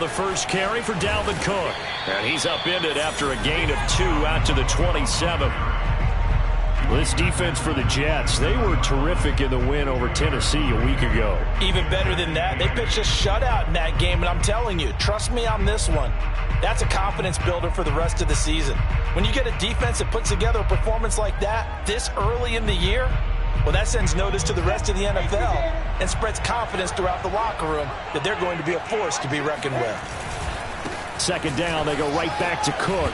the first carry for Dalvin Cook. And he's upended after a gain of 2 out to the 27. This defense for the Jets, they were terrific in the win over Tennessee a week ago. Even better than that, they pitched a shutout in that game, and I'm telling you, trust me on this one. That's a confidence builder for the rest of the season. When you get a defense that puts together a performance like that this early in the year, well, that sends notice to the rest of the NFL and spreads confidence throughout the locker room that they're going to be a force to be reckoned with. Second down, they go right back to Cook.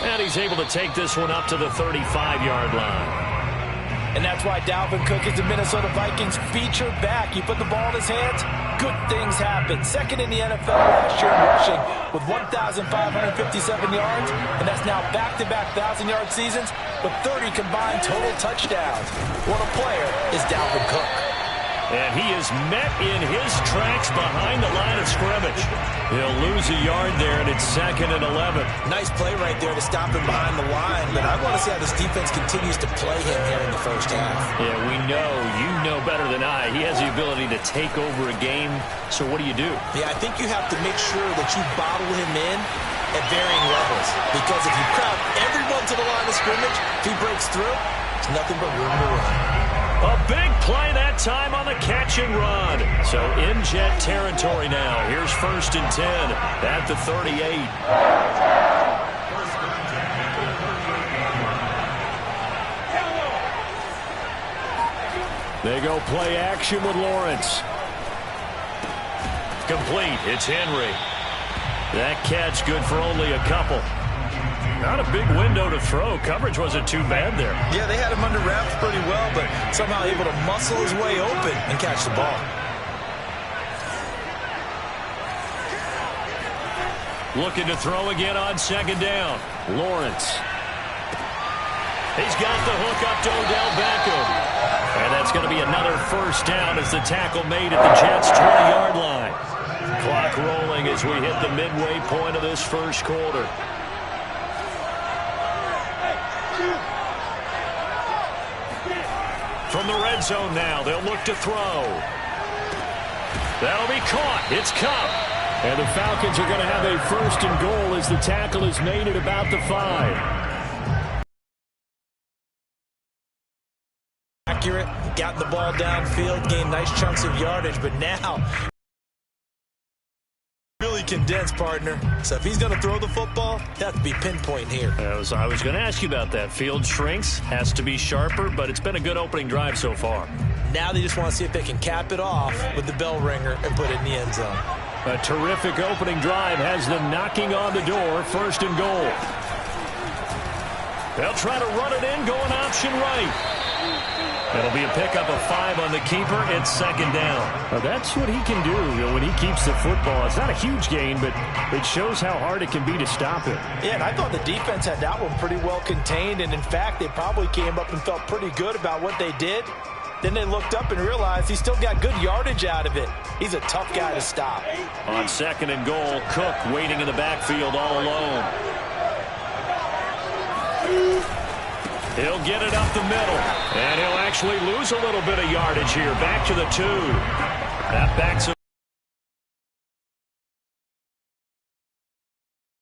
And he's able to take this one up to the 35-yard line. And that's why Dalvin Cook is the Minnesota Vikings featured back. You put the ball in his hands, good things happen. Second in the NFL last year in rushing with 1,557 yards, and that's now back-to-back 1,000-yard seasons with 30 combined total touchdowns. What a player is Dalvin Cook. And he is met in his tracks behind the line of scrimmage. He'll lose a yard there, and it's 2nd and 11. Nice play right there to stop him behind the line, but I want to see how this defense continues to play him here in the first half. Yeah, we know, you know better than I, he has the ability to take over a game, so what do you do? Yeah, I think you have to make sure that you bottle him in at varying levels, because if you crowd everyone to the line of scrimmage, if he breaks through, it's nothing but room to run. A big play that time on the catch and run. So in Jet territory now. Here's 1st and 10 at the 38. They go play action with Lawrence. Complete. It's Henry. That catch good for only a couple. Not a big window to throw. Coverage wasn't too bad there. Yeah, they had him under wraps pretty well, but somehow able to muscle his way open and catch the ball. Looking to throw again on 2nd down. Lawrence. He's got the hook up to Odell Beckham. And that's going to be another 1st down as the tackle made at the Jets' 20-yard line. Clock rolling as we hit the midway point of this first quarter. From the red zone now, they'll look to throw. That'll be caught. It's Kupp. And the Falcons are going to have a 1st and goal as the tackle is made at about the 5. Accurate, got the ball downfield, gained nice chunks of yardage, but now really condensed, partner. So if he's going to throw the ball, that would be pinpoint here. I was going to ask you about that. Field shrinks, has to be sharper, but it's been a good opening drive so far. Now they just want to see if they can cap it off with the bell ringer and put it in the end zone. A terrific opening drive has them knocking on the door. 1st and goal. They'll try to run it in, going option right. It'll be a pickup of 5 on the keeper. It's 2nd down. That's what he can do when he keeps the football. It's not a huge gain, but it shows how hard it can be to stop it. Yeah, and I thought the defense had that one pretty well contained, and in fact, they probably came up and felt pretty good about what they did. Then they looked up and realized he still got good yardage out of it. He's a tough guy to stop. On 2nd and goal, Cook waiting in the backfield all alone. He'll get it up the middle, and he'll actually lose a little bit of yardage here. Back to the 2. That backs him.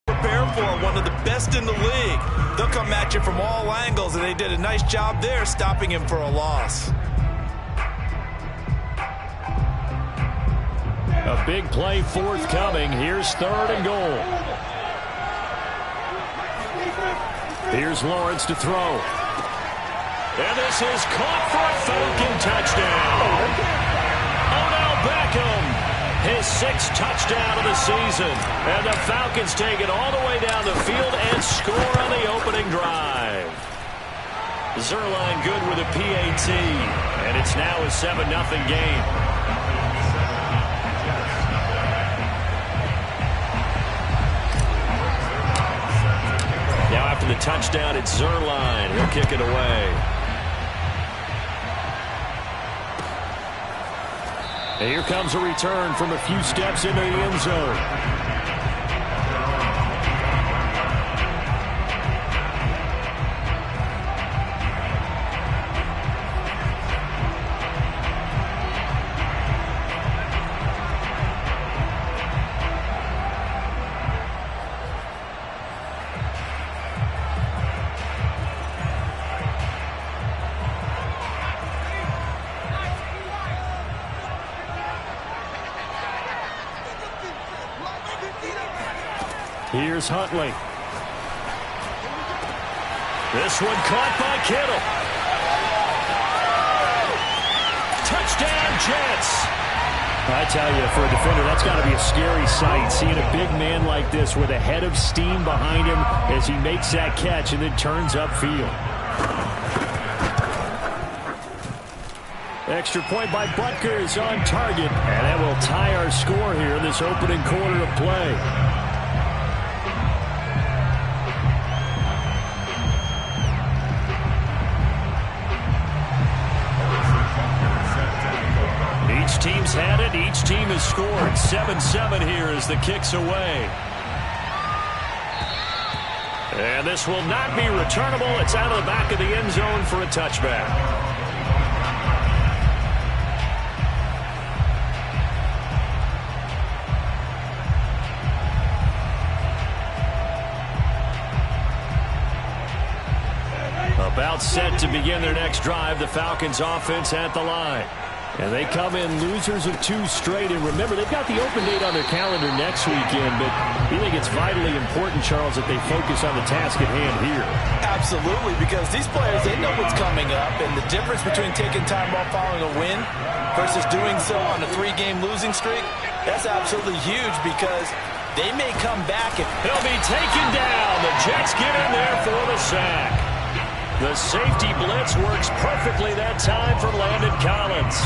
Prepare for one of the best in the league. They'll come at you from all angles, and they did a nice job there stopping him for a loss. A big play forthcoming. Here's 3rd and goal. Here's Lawrence to throw. And this is caught for a Falcon touchdown. Odell Beckham, his 6th touchdown of the season. And the Falcons take it all the way down the field and score on the opening drive. Zuerlein good with a PAT. And it's now a 7-0 game. Now after the touchdown, it's Zuerlein. He'll kick it away. And here comes a return from a few steps into the end zone. Here's Huntley. This one caught by Kittle. Touchdown, Jets. I tell you, for a defender, that's got to be a scary sight, seeing a big man like this with a head of steam behind him as he makes that catch and then turns upfield. Extra point by Butker is on target, and that will tie our score here in this opening quarter of play. Each team's had it. Each team has scored. 7-7 here as the kick's away. And this will not be returnable. It's out of the back of the end zone for a touchback. About set to begin their next drive. The Falcons offense at the line. And they come in losers of 2 straight. And remember, they've got the open date on their calendar next weekend. But you think it's vitally important, Charles, that they focus on the task at hand here? Absolutely, because these players, they know what's coming up. And the difference between taking time off following a win versus doing so on a 3-game losing streak, that's absolutely huge because they may come back. He'll be taken down. The Jets get in there for the sack. The safety blitz works perfectly that time for Landon Collins.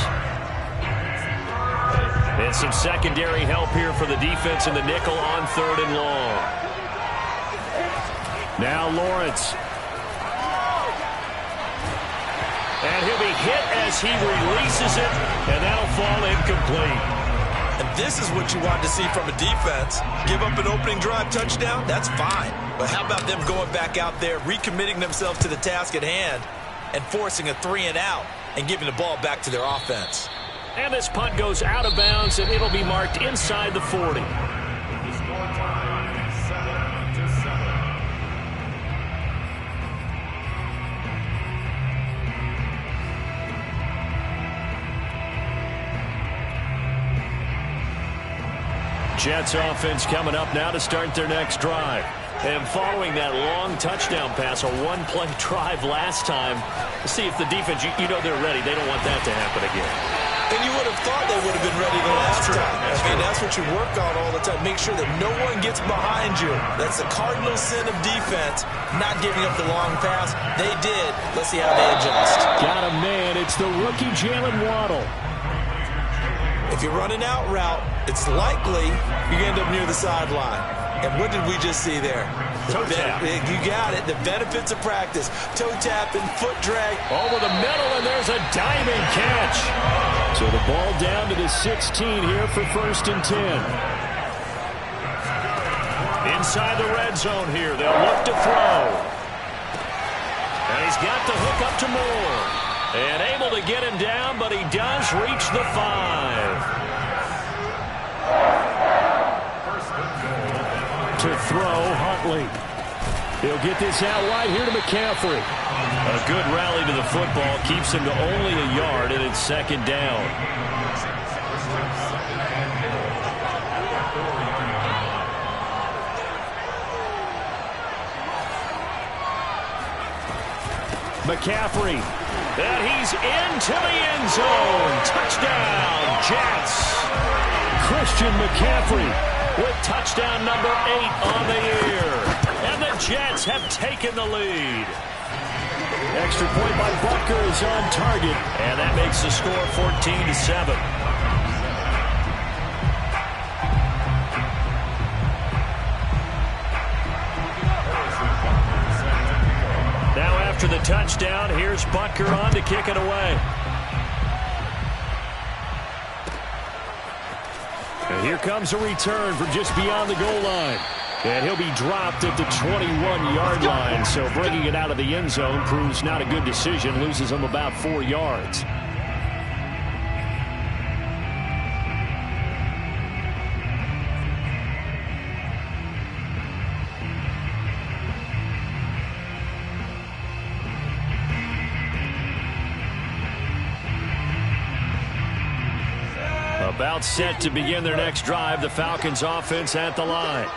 And some secondary help here for the defense in the nickel on 3rd and long. Now Lawrence. And he'll be hit as he releases it, and that'll fall incomplete. And this is what you want to see from a defense. Give up an opening drive touchdown, that's fine. But how about them going back out there, recommitting themselves to the task at hand, and forcing a 3-and-out and giving the ball back to their offense. And this punt goes out of bounds, and it'll be marked inside the 40. Jets offense coming up now to start their next drive. And following that long touchdown pass, a 1-play drive last time, see if the defense, you know they're ready. They don't want that to happen again. And you would have thought they would have been ready the last time. That's what you work on all the time. Make sure that no one gets behind you. That's the cardinal sin of defense, not giving up the long pass. They did. Let's see how they adjust. Got a man. It's the rookie Jalen Waddle. If you run an out route, it's likely you end up near the sideline. And what did we just see there? Toe tap. You got it. The benefits of practice. Toe tap and foot drag. Over the middle, and there's a diving catch. So the ball down to the 16 here for 1st and 10. Inside the red zone here. They'll look to throw. And he's got the hook up to Moore. And able to get him down, but he does reach the 5. To throw, Huntley. He'll get this out wide here to McCaffrey. A good rally to the football keeps him to only a yard, and it's 2nd down. McCaffrey. And he's into the end zone. Touchdown, Jets. Christian McCaffrey with touchdown number 8 on the year. And the Jets have taken the lead. Extra point by Butker is on target. And that makes the score 14-7. Now after the touchdown, here's Butker on to kick it away. And here comes a return from just beyond the goal line. And he'll be dropped at the 21-yard line. So bringing it out of the end zone proves not a good decision. Loses him about 4 yards. About set to begin their next drive. The Falcons offense at the line.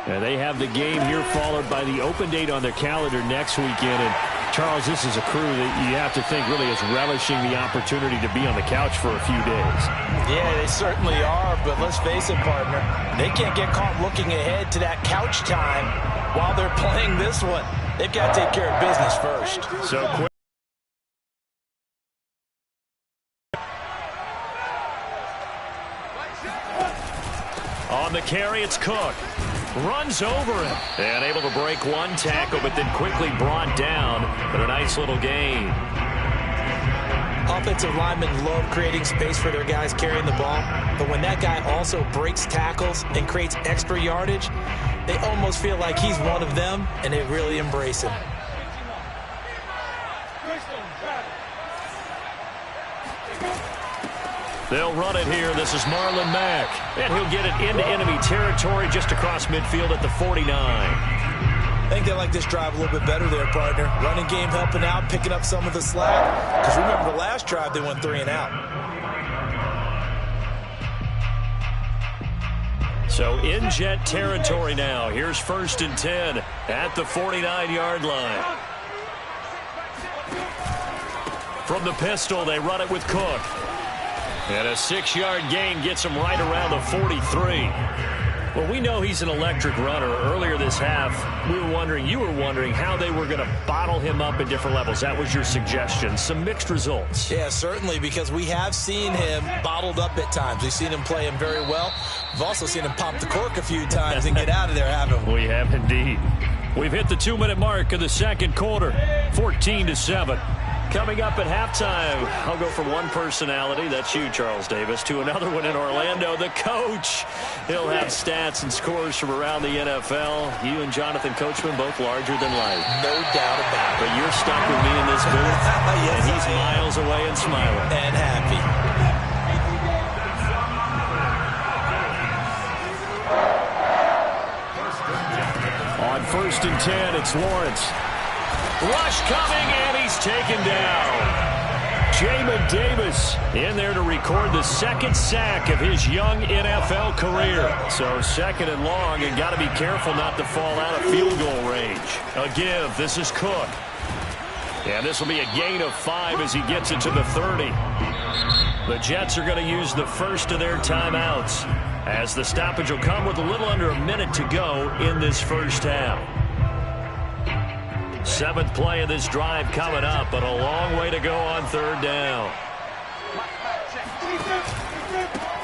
And they have the game here followed by the open date on their calendar next weekend. And Charles, this is a crew that you have to think really is relishing the opportunity to be on the couch for a few days. Yeah, they certainly are, but let's face it, partner. They can't get caught looking ahead to that couch time while they're playing this one. They've got to take care of business first. So quick. On the carry, it's Cook. Runs over him. And able to break one tackle, but then quickly brought down. But a nice little gain. Offensive linemen love creating space for their guys carrying the ball. But when that guy also breaks tackles and creates extra yardage, they almost feel like he's one of them, and they really embrace him. They'll run it here. This is Marlon Mack. And he'll get it into enemy territory just across midfield at the 49. I think they like this drive a little bit better there, partner. Running game helping out, picking up some of the slack. Because remember, the last drive they went 3 and out. So in Jet territory now. Here's 1st and 10 at the 49-yard line. From the pistol, they run it with Cook. And a 6-yard gain gets him right around the 43. Well, we know he's an electric runner. Earlier this half, you were wondering how they were going to bottle him up at different levels. That was your suggestion. Some mixed results. Yeah, certainly, because we have seen him bottled up at times. We've seen him play him very well. We've also seen him pop the cork a few times and get out of there, haven't we? We have indeed. We've hit the 2-minute mark of the second quarter, 14-7. Coming up at halftime, I'll go from one personality, that's you, Charles Davis, to another one in Orlando, the coach. He'll have stats and scores from around the NFL. You and Jonathan Coachman, both larger than life. No doubt about it. But you're stuck with me in this booth, yes, and he's miles away and smiling. And happy. On 1st and 10, it's Lawrence. Rush coming, and he's taken down. Jamin Davis in there to record the 2nd sack of his young NFL career. So 2nd and long, and got to be careful not to fall out of field goal range. A give. This is Cook. And this will be a gain of 5 as he gets it to the 30. The Jets are going to use the first of their timeouts, as the stoppage will come with a little under a minute to go in this first half. 7th play of this drive coming up, but a long way to go on 3rd down.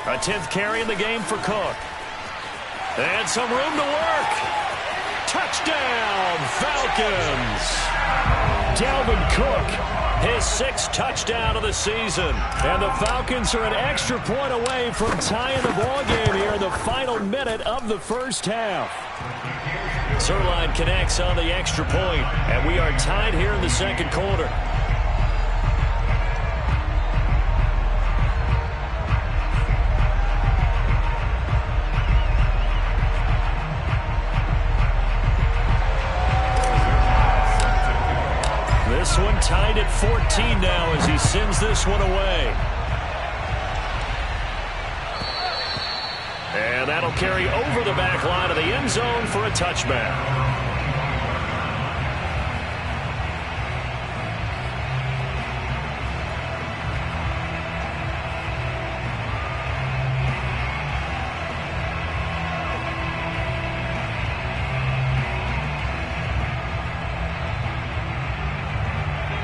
A 10th carry in the game for Cook. And some room to work. Touchdown, Falcons. Dalvin Cook, his 6th touchdown of the season. And the Falcons are an extra point away from tying the ball game here in the final minute of the first half. Zuerlein connects on the extra point, and we are tied here in the second quarter. This one tied at 14 now as he sends this one away. And that'll carry over the back line of the end zone for a touchback.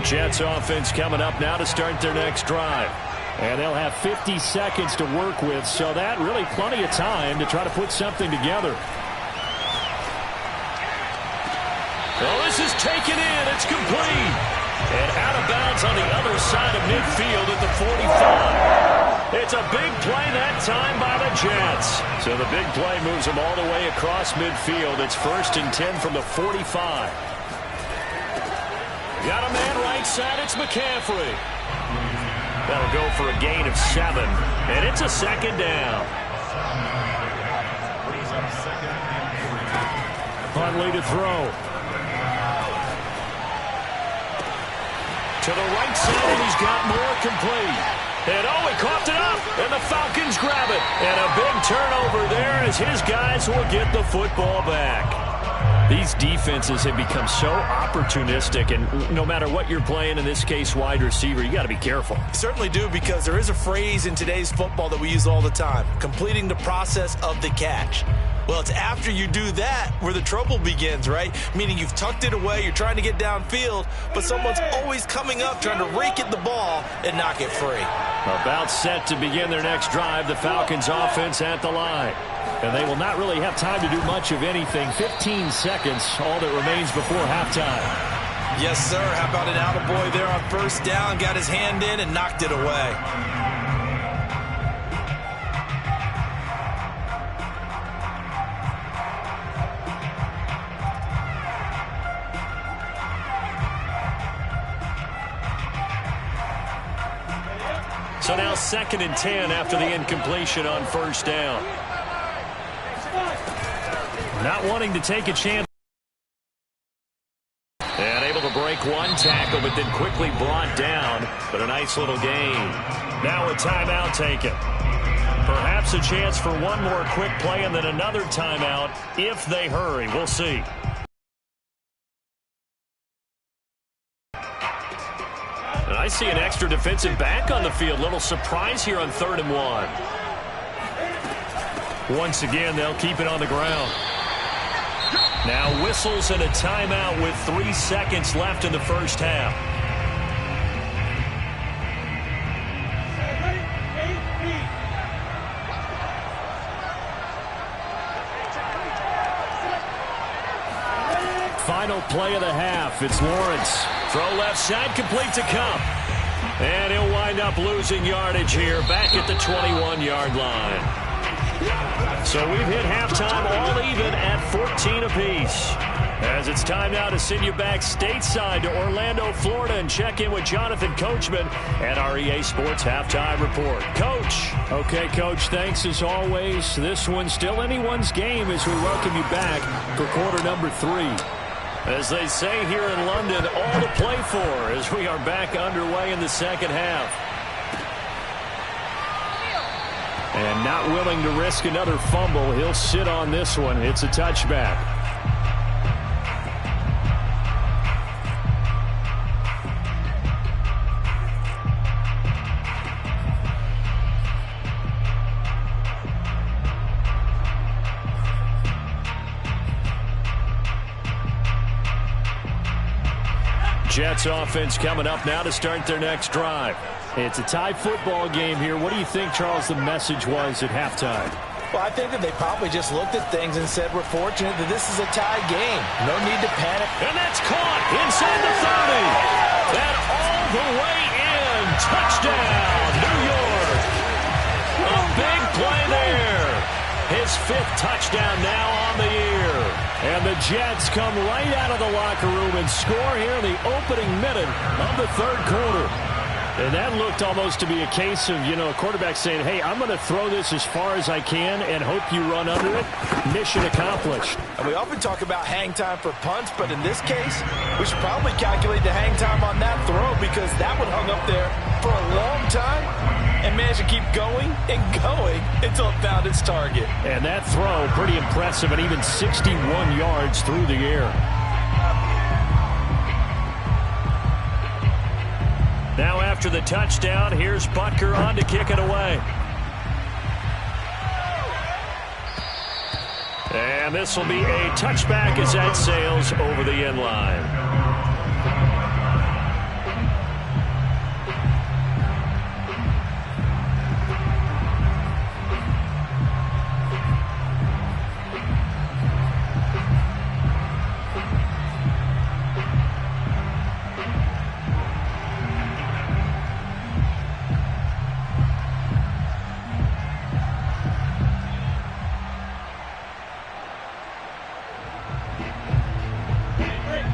Jets offense coming up now to start their next drive. And they'll have 50 seconds to work with, so that really plenty of time to try to put something together. Well, this is taken in. It's complete. And out of bounds on the other side of midfield at the 45. It's a big play that time by the Jets. So the big play moves them all the way across midfield. It's 1st and 10 from the 45. Got a man right side. It's McCaffrey. That'll go for a gain of 7. And it's a 2nd down. Huntley to throw. To the right side, and he's got more complete. And oh, he coughed it up, and the Falcons grab it. And a big turnover there as his guys will get the football back. These defenses have become so opportunistic, and no matter what you're playing, in this case wide receiver, you got to be careful. You certainly do, because there is a phrase in today's football that we use all the time: completing the process of the catch. Well, it's after you do that where the trouble begins, right? Meaning you've tucked it away, you're trying to get downfield, but someone's always coming up trying to rake at the ball and knock it free. About set to begin their next drive, the Falcons offense at the line. And they will not really have time to do much of anything. 15 seconds, all that remains before halftime. Yes, sir. How about an attaboy there on first down? Got his hand in and knocked it away. So now 2nd and 10 after the incompletion on first down. Not wanting to take a chance. And able to break one tackle, but then quickly brought down. But a nice little gain. Now a timeout taken. Perhaps a chance for one more quick play and then another timeout if they hurry. We'll see. And I see an extra defensive back on the field. Little surprise here on 3rd and 1. Once again, they'll keep it on the ground. Now whistles and a timeout with 3 seconds left in the first half. Final play of the half. It's Lawrence. Throw left side, complete to Kupp. And he'll wind up losing yardage here back at the 21-yard line. So we've hit halftime all even at 14 apiece. As it's time now to send you back stateside to Orlando, Florida, and check in with Jonathan Coachman at our EA Sports Halftime Report. Coach. Okay, Coach, thanks as always. This one's still anyone's game as we welcome you back for quarter number 3. As they say here in London, all to play for as we are back underway in the second half. And not willing to risk another fumble, he'll sit on this one. It's a touchback. Jets offense coming up now to start their next drive. It's a tie football game here. What do you think, Charles, the message was at halftime? Well, I think that they probably just looked at things and said, we're fortunate that this is a tie game. No need to panic. And that's caught inside the 30. And all the way in. Touchdown, New York. A big play there. His 5th touchdown now on the year. And the Jets come right out of the locker room and score here in the opening minute of the 3rd quarter. And that looked almost to be a case of, a quarterback saying, hey, I'm going to throw this as far as I can and hope you run under it. Mission accomplished. And we often talk about hang time for punts, but in this case, we should probably calculate the hang time on that throw because that one hung up there for a long time and managed to keep going and going until it found its target. And that throw, pretty impressive, and even 61 yards through the air. Now after the touchdown, here's Butker on to kick it away. And this will be a touchback as that sails over the end line.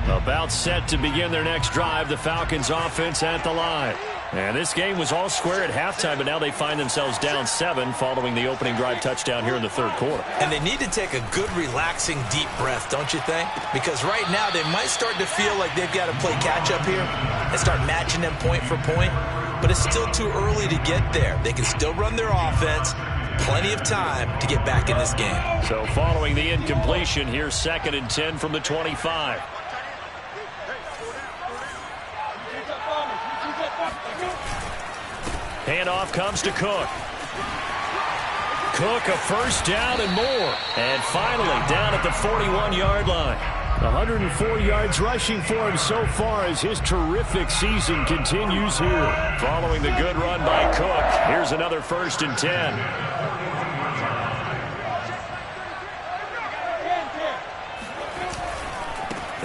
About set to begin their next drive, the Falcons offense at the line. And this game was all square at halftime, but now they find themselves down 7 following the opening drive touchdown here in the 3rd quarter. And they need to take a good, relaxing, deep breath, don't you think? Because right now they might start to feel like they've got to play catch-up here and start matching them point for point. but it's still too early to get there. They can still run their offense. Plenty of time to get back in this game. So following the incompletion, here's 2nd and 10 from the 25. Handoff comes to Cook. Cook, a first down and more. And finally down at the 41-yard line. 104 yards rushing for him so far as his terrific season continues here. Following the good run by Cook, here's another 1st and 10.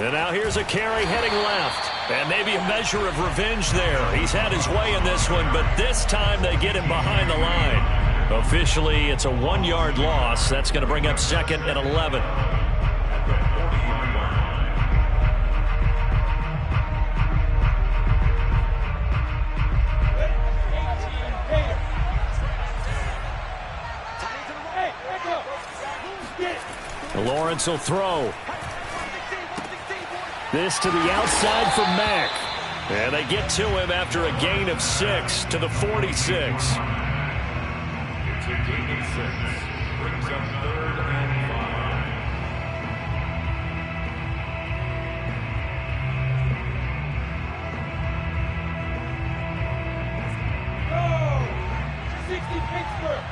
And now here's a carry heading left. And maybe a measure of revenge there. He's had his way in this one, but this time they get him behind the line. Officially, it's a 1-yard loss. That's going to bring up 2nd and 11. Lawrence will throw. This to the outside for Mack. And they get to him after a gain of 6 to the 46. It's a gain of 6. Brings up 3rd and 5. Go! 60 Pittsburgh!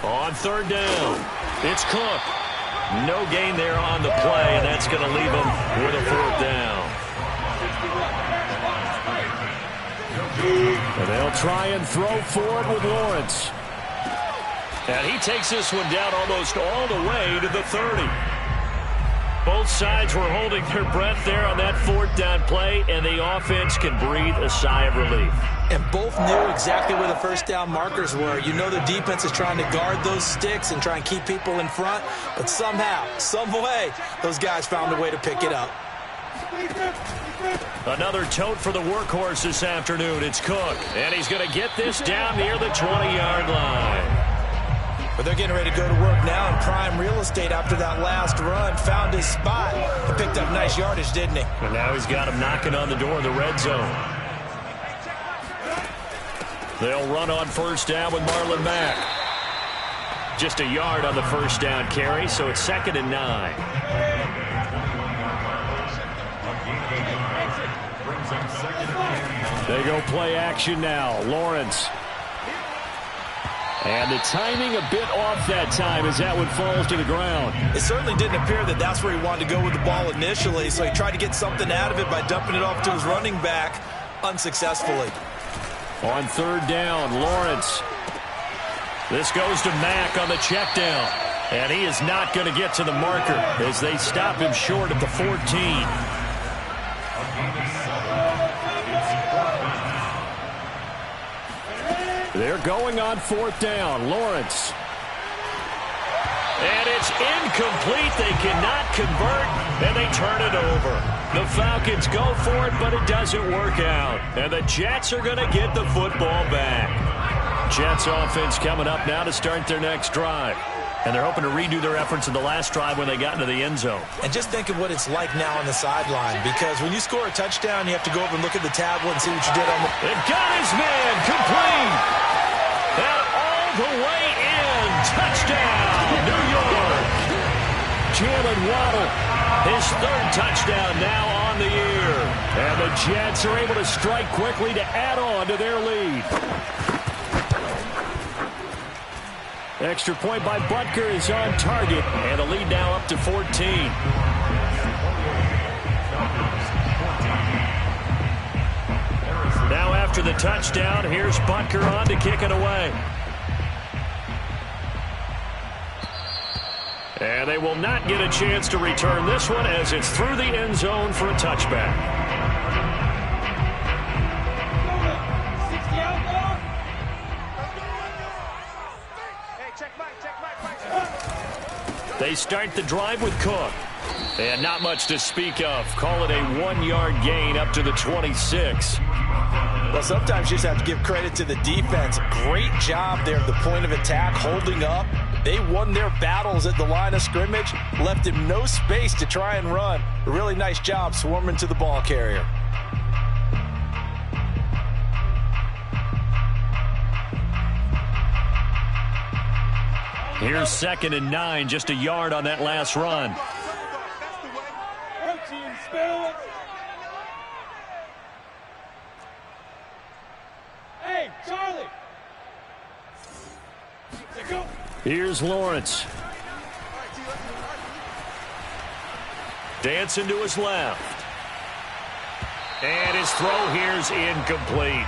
On 3rd down, it's Cook. No gain there on the play, and that's going to leave him with a 4th down. And they'll try and throw forward with Lawrence. And he takes this one down almost all the way to the 30. Both sides were holding their breath there on that 4th down play, and the offense can breathe a sigh of relief. And both knew exactly where the 1st down markers were. You know the defense is trying to guard those sticks and try and keep people in front, but somehow, some way, those guys found a way to pick it up. Another tote for the workhorse this afternoon. It's Cook, and he's going to get this down near the 20-yard line. But they're getting ready to go to work now in prime real estate after that last run. Found his spot and picked up nice yardage, didn't he? And now he's got him knocking on the door of the red zone. They'll run on 1st down with Marlon Mack. Just a yard on the 1st down carry, so it's 2nd and 9. They go play action now. Lawrence. And the timing a bit off that time as that one falls to the ground. It certainly didn't appear that that's where he wanted to go with the ball initially, so he tried to get something out of it by dumping it off to his running back unsuccessfully. On 3rd down, Lawrence. This goes to Mack on the check down. And he is not going to get to the marker as they stop him short at the 14. They're going on 4th down. Lawrence. And it's incomplete. They cannot convert, and they turn it over. The Falcons go for it, but it doesn't work out. And the Jets are going to get the football back. Jets offense coming up now to start their next drive. And they're hoping to redo their efforts in the last drive when they got into the end zone. And just think of what it's like now on the sideline, because when you score a touchdown, you have to go over and look at the tablet and see what you did on the... They've got his man complete. And all the way in. Touchdown, New York. Jalen Waddle, his 3rd touchdown now on the year. And the Jets are able to strike quickly to add on to their lead. Extra point by Butker is on target, and the lead now up to 14. Now after the touchdown, here's Butker on to kick it away. And they will not get a chance to return this one as it's through the end zone for a touchback. They start the drive with Cook. And not much to speak of. Call it a 1-yard gain up to the 26. Well, sometimes you just have to give credit to the defense. Great job there at the point of attack, holding up, They won their battles at the line of scrimmage, left him no space to try and run. A really nice job swarming to the ball carrier. Here's 2nd and 9, just a yard on that last run. Hey, Charlie! Here's Lawrence. Dancing to his left. And his throw here's incomplete.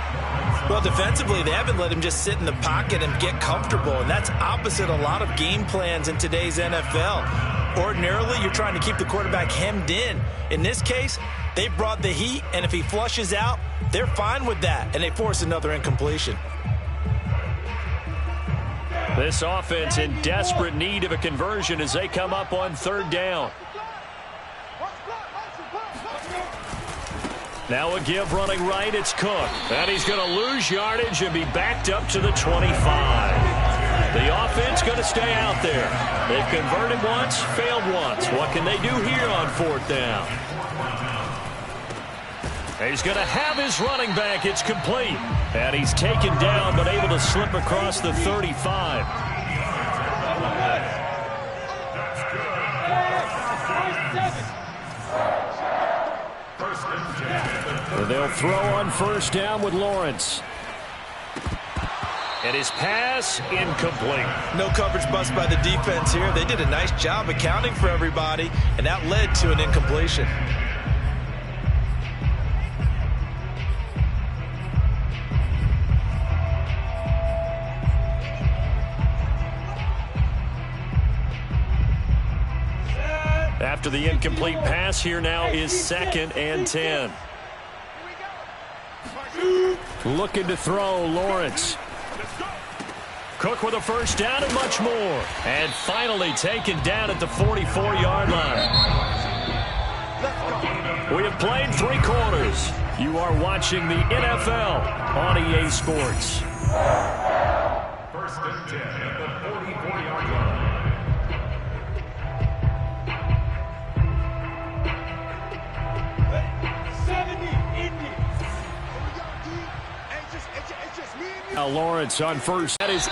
Well, defensively, they haven't let him just sit in the pocket and get comfortable, and that's opposite a lot of game plans in today's NFL. Ordinarily, you're trying to keep the quarterback hemmed in. In this case, they brought the heat, and if he flushes out, they're fine with that, and they force another incompletion. This offense in desperate need of a conversion as they come up on 3rd down. Now a give running right, it's Cook. And he's going to lose yardage and be backed up to the 25. The offense going to stay out there. They've converted once, failed once. What can they do here on 4th down? He's going to have his running back. It's complete. And he's taken down but able to slip across the 35. They'll throw on 1st down with Lawrence. And his pass incomplete. No coverage bust by the defense here. They did a nice job accounting for everybody, and that led to an incompletion. After the incomplete pass, here now is 2nd and 10. Looking to throw, Lawrence. Cook with a 1st down and much more. And finally taken down at the 44-yard line. We have played 3 quarters. You are watching the NFL on EA Sports. 1st and 10 at the 44-yard line. Now Lawrence on 1st. That is